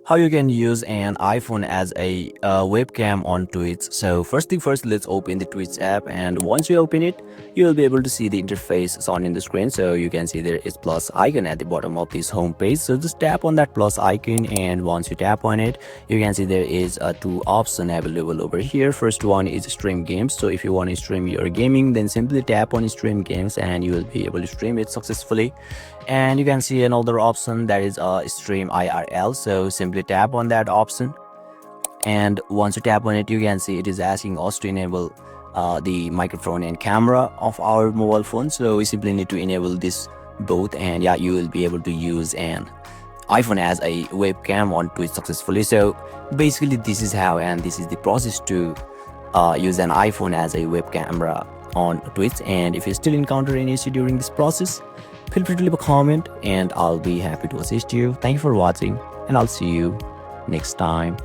how you can use an iPhone as a webcam on Twitch. So first thing first, let's open the Twitch app, and once you open it, you will be able to see the interface on in the screen. So you can see there is plus icon at the bottom of this home page. So just tap on that plus icon, and once you tap on it, you can see there is two options available over here. First one is stream games. So if you want to stream your gaming, then simply tap on stream games and you will be able to stream it successfully. And you can see another option, that is stream IRL. So simply tap on that option, and once you tap on it, you can see it is asking us to enable the microphone and camera of our mobile phone. So we simply need to enable this both, and yeah, you will be able to use an iPhone as a webcam on Twitch successfully. So basically this is how, and this is the process to use an iPhone as a web camera on Twitch. And if you still encounter any issue during this process, feel free to leave a comment and I'll be happy to assist you. Thank you for watching, and I'll see you next time.